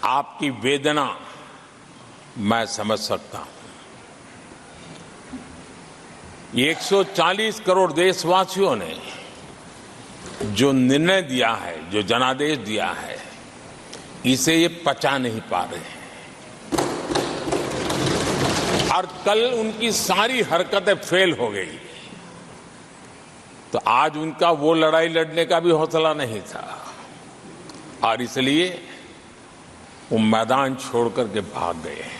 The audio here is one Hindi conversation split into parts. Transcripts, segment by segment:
आपकी वेदना मैं समझ सकता हूं। ये 140 करोड़ देशवासियों ने जो निर्णय दिया है, जो जनादेश दिया है, इसे ये पचा नहीं पा रहे हैं और कल उनकी सारी हरकतें फेल हो गई। तो आज उनका वो लड़ाई लड़ने का भी हौसला नहीं था और इसलिए वो मैदान छोड़ करके भाग गए हैं।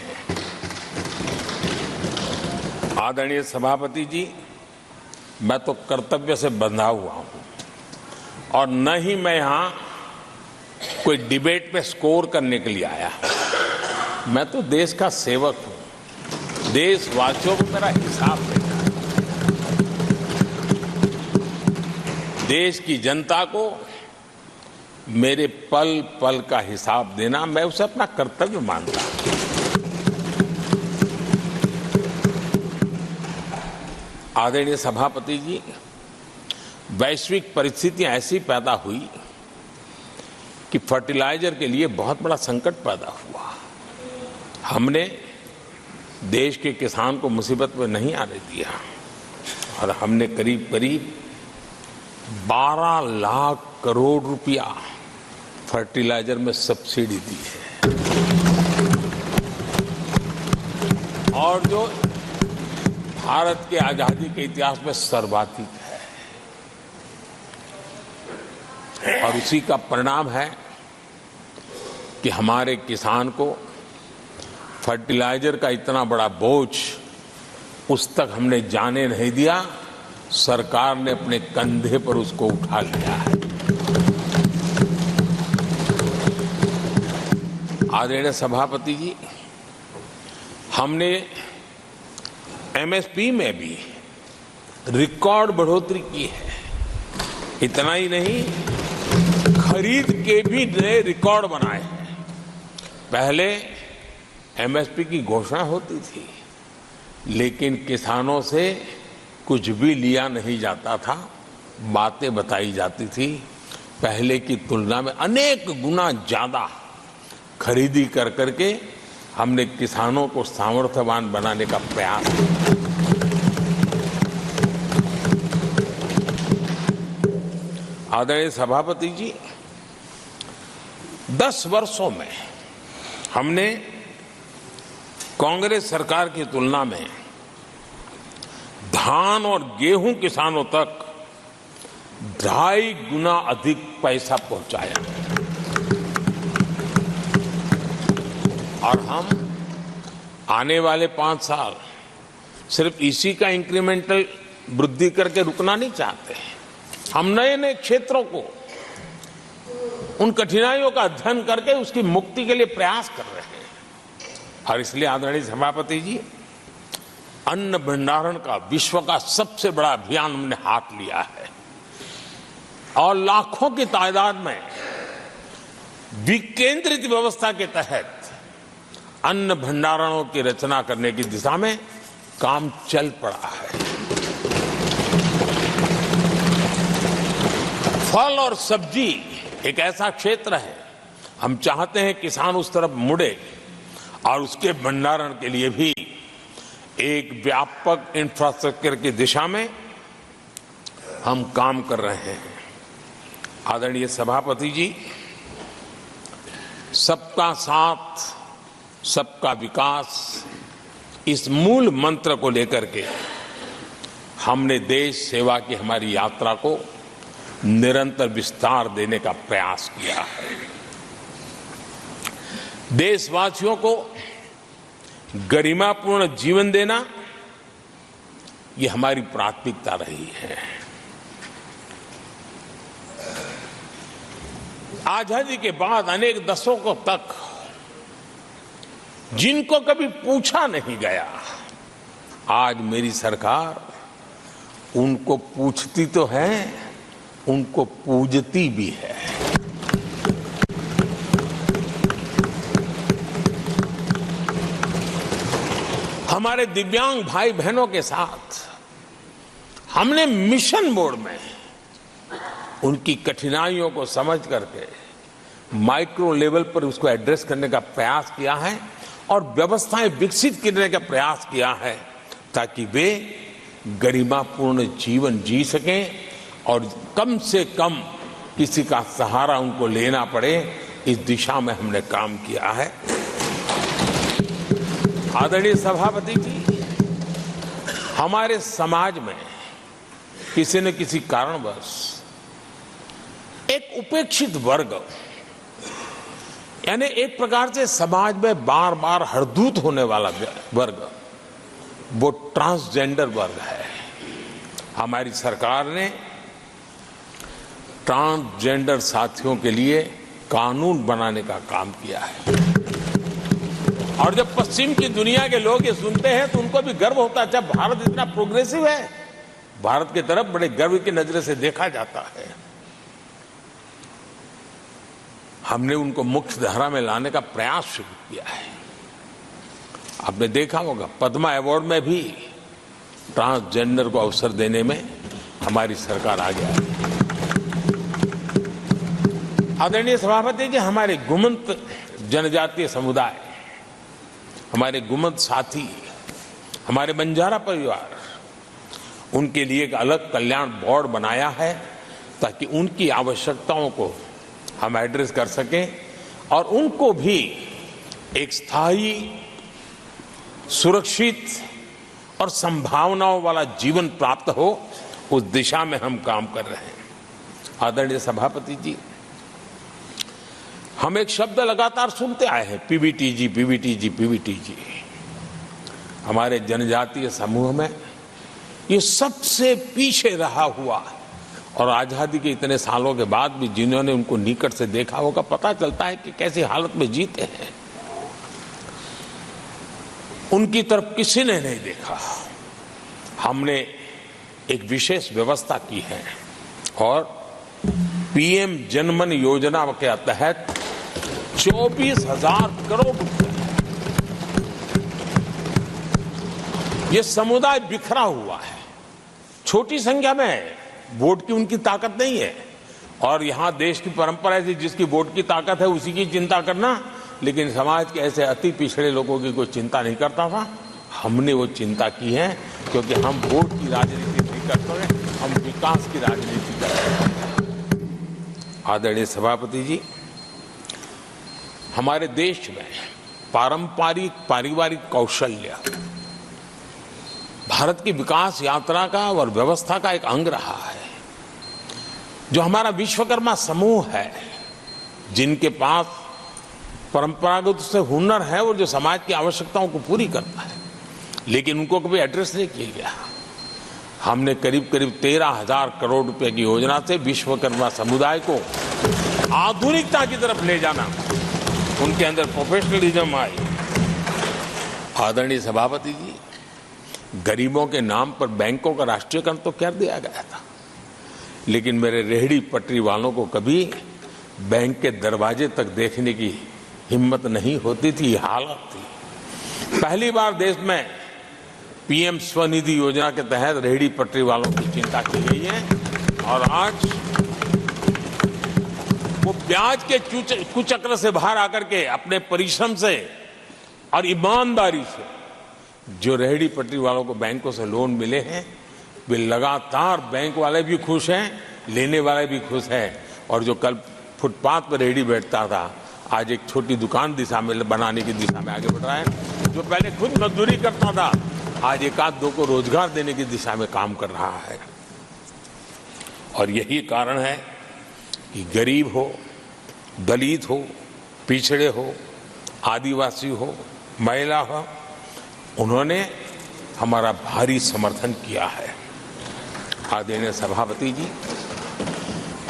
आदरणीय सभापति जी, मैं तो कर्तव्य से बंधा हुआ हूं और न ही मैं यहां कोई डिबेट पे स्कोर करने के लिए आया हूं। मैं तो देश का सेवक हूं, देशवासियों को मेरा हिसाब देना है, देश की जनता को मेरे पल पल का हिसाब देना, मैं उसे अपना कर्तव्य मानता हूं। आदरणीय सभापति जी, वैश्विक परिस्थितियां ऐसी पैदा हुई कि फर्टिलाइजर के लिए बहुत बड़ा संकट पैदा हुआ। हमने देश के किसान को मुसीबत में नहीं आने दिया और हमने करीब करीब 12 लाख करोड़ रुपया फर्टिलाइजर में सब्सिडी दी है और जो भारत के आजादी के इतिहास में सर्वाधिक है और उसी का परिणाम है कि हमारे किसान को फर्टिलाइजर का इतना बड़ा बोझ उस तक हमने जाने नहीं दिया। सरकार ने अपने कंधे पर उसको उठा लिया है। आदरणीय सभापति जी, हमने एमएसपी में भी रिकॉर्ड बढ़ोतरी की है। इतना ही नहीं, खरीद के भी नए रिकॉर्ड बनाए हैं। पहले एमएसपी की घोषणा होती थी लेकिन किसानों से कुछ भी लिया नहीं जाता था, बातें बताई जाती थी। पहले की तुलना में अनेक गुना ज्यादा खरीदी कर करके हमने किसानों को सामर्थ्यवान बनाने का प्रयास किया। आदरणीय सभापति जी, 10 वर्षों में हमने कांग्रेस सरकार की तुलना में धान और गेहूं किसानों तक 2.5 गुना अधिक पैसा पहुंचाया और हम आने वाले 5 साल सिर्फ इसी का इंक्रीमेंटल वृद्धि करके रुकना नहीं चाहते। हम नए नए क्षेत्रों को, उन कठिनाइयों का अध्ययन करके उसकी मुक्ति के लिए प्रयास कर रहे हैं और इसलिए आदरणीय सभापति जी, अन्न भंडारण का विश्व का सबसे बड़ा अभियान हमने हाथ लिया है और लाखों की तादाद में विकेंद्रित व्यवस्था के तहत अन्न भंडारणों की रचना करने की दिशा में काम चल पड़ा है। फल और सब्जी एक ऐसा क्षेत्र है, हम चाहते हैं किसान उस तरफ मुड़े और उसके भंडारण के लिए भी एक व्यापक इंफ्रास्ट्रक्चर की दिशा में हम काम कर रहे हैं। आदरणीय सभापति जी, सबका साथ सबका विकास, इस मूल मंत्र को लेकर के हमने देश सेवा की हमारी यात्रा को निरंतर विस्तार देने का प्रयास किया है। देशवासियों को गरिमापूर्ण जीवन देना, ये हमारी प्राथमिकता रही है। आजादी के बाद अनेक दशकों तक जिनको कभी पूछा नहीं गया, आज मेरी सरकार उनको पूछती तो है, उनको पूजती भी है। हमारे दिव्यांग भाई बहनों के साथ हमने मिशन मोड में उनकी कठिनाइयों को समझ करके माइक्रो लेवल पर उसको एड्रेस करने का प्रयास किया है और व्यवस्थाएं विकसित करने का प्रयास किया है ताकि वे गरिमापूर्ण जीवन जी सकें और कम से कम किसी का सहारा उनको लेना पड़े, इस दिशा में हमने काम किया है। आदरणीय सभापति जी, हमारे समाज में किसी न किसी कारणवश एक उपेक्षित वर्ग, यानी एक प्रकार से समाज में बार बार हरदूत होने वाला वर्ग, वो ट्रांसजेंडर वर्ग है। हमारी सरकार ने ट्रांसजेंडर साथियों के लिए कानून बनाने का काम किया है और जब पश्चिम की दुनिया के लोग ये सुनते हैं तो उनको भी गर्व होता है। जब भारत इतना प्रोग्रेसिव है, भारत की तरफ बड़े गर्व की नजर से देखा जाता है। हमने उनको मुख्य धारा में लाने का प्रयास शुरू किया है। आपने देखा होगा पद्मा अवार्ड में भी ट्रांसजेंडर को अवसर देने में हमारी सरकार आगे आई है। आदरणीय सभापति जी, हमारे गुमंत जनजातीय समुदाय, हमारे गुमंत साथी, हमारे बंजारा परिवार, उनके लिए एक अलग कल्याण बोर्ड बनाया है ताकि उनकी आवश्यकताओं को हम एड्रेस कर सकें और उनको भी एक स्थायी, सुरक्षित और संभावनाओं वाला जीवन प्राप्त हो, उस दिशा में हम काम कर रहे हैं। आदरणीय सभापति जी, हम एक शब्द लगातार सुनते आए हैं, पीबीटीजी, पीबीटीजी, पीबीटीजी। हमारे जनजातीय समूह में ये सबसे पीछे रहा हुआ और आजादी के इतने सालों के बाद भी जिन्होंने उनको निकट से देखा होगा, पता चलता है कि कैसी हालत में जीते हैं। उनकी तरफ किसी ने नहीं देखा। हमने एक विशेष व्यवस्था की है और पीएम जनमन योजना के तहत 24,000 करोड़ रुपए, ये समुदाय बिखरा हुआ है, छोटी संख्या में है, वोट की उनकी ताकत नहीं है और यहां देश की परंपरा है जिसकी वोट की ताकत है उसी की चिंता करना, लेकिन समाज के ऐसे अति पिछड़े लोगों की कोई चिंता नहीं करता था। हमने वो चिंता की है क्योंकि हम वोट की राजनीति नहीं करते, हम विकास की राजनीति करते हैं। आदरणीय सभापति जी, हमारे देश में पारंपरिक पारिवारिक कौशल्य भारत की विकास यात्रा का और व्यवस्था का एक अंग रहा है। जो हमारा विश्वकर्मा समूह है, जिनके पास परंपरागत से हुनर है और जो समाज की आवश्यकताओं को पूरी करता है, लेकिन उनको कभी एड्रेस नहीं किया गया। हमने करीब करीब 13,000 करोड़ रुपए की योजना से विश्वकर्मा समुदाय को आधुनिकता की तरफ ले जाना, उनके अंदर प्रोफेशनलिज्म आई। आदरणीय सभापति जी, गरीबों के नाम पर बैंकों का राष्ट्रीयकरण तो कर दिया गया था, लेकिन मेरे रेहड़ी पटरी वालों को कभी बैंक के दरवाजे तक देखने की हिम्मत नहीं होती थी, हालत थी। पहली बार देश में पीएम स्वनिधि योजना के तहत रेहड़ी पटरी वालों की चिंता की गई है और आज वो ब्याज के कुचक्र से बाहर आकर के अपने परिश्रम से और ईमानदारी से जो रेहड़ी पटरी वालों को बैंकों से लोन मिले हैं, वे लगातार, बैंक वाले भी खुश हैं, लेने वाले भी खुश हैं और जो कल फुटपाथ पर रेहड़ी बैठता था, आज एक छोटी दुकान दिशा में बनाने की दिशा में आगे बढ़ रहा है। जो पहले खुद मजदूरी करता था, आज एक आध दो को रोजगार देने की दिशा में काम कर रहा है। और यही कारण है कि गरीब हो, दलित हो, पिछड़े हो, आदिवासी हो, महिला हो, उन्होंने हमारा भारी समर्थन किया है। आदरणीय सभापति जी,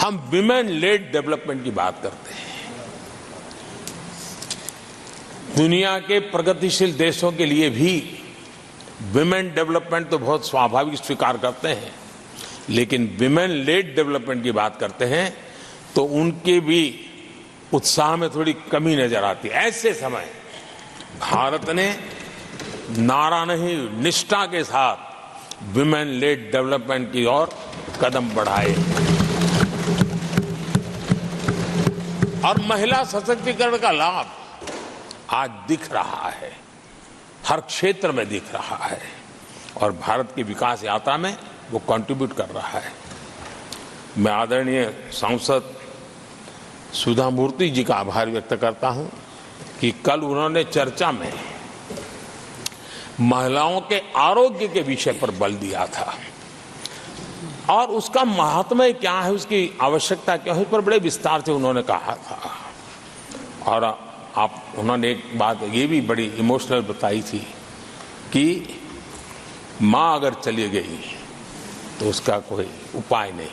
हम विमेन लेड डेवलपमेंट की बात करते हैं। दुनिया के प्रगतिशील देशों के लिए भी विमेन डेवलपमेंट तो बहुत स्वाभाविक स्वीकार करते हैं, लेकिन विमेन लेड डेवलपमेंट की बात करते हैं तो उनके भी उत्साह में थोड़ी कमी नजर आती है। ऐसे समय भारत ने नारा नहीं, निष्ठा के साथ विमेन लेड डेवलपमेंट की ओर कदम बढ़ाए और महिला सशक्तिकरण का लाभ आज दिख रहा है, हर क्षेत्र में दिख रहा है और भारत की विकास यात्रा में वो कंट्रीब्यूट कर रहा है। मैं आदरणीय सांसद सुधा मूर्ति जी का आभार व्यक्त करता हूं कि कल उन्होंने चर्चा में महिलाओं के आरोग्य के विषय पर बल दिया था और उसका महात्म्य क्या है, उसकी आवश्यकता क्या है, उस पर बड़े विस्तार से उन्होंने कहा था। और उन्होंने एक बात ये भी बड़ी इमोशनल बताई थी कि माँ अगर चली गई तो उसका कोई उपाय नहीं।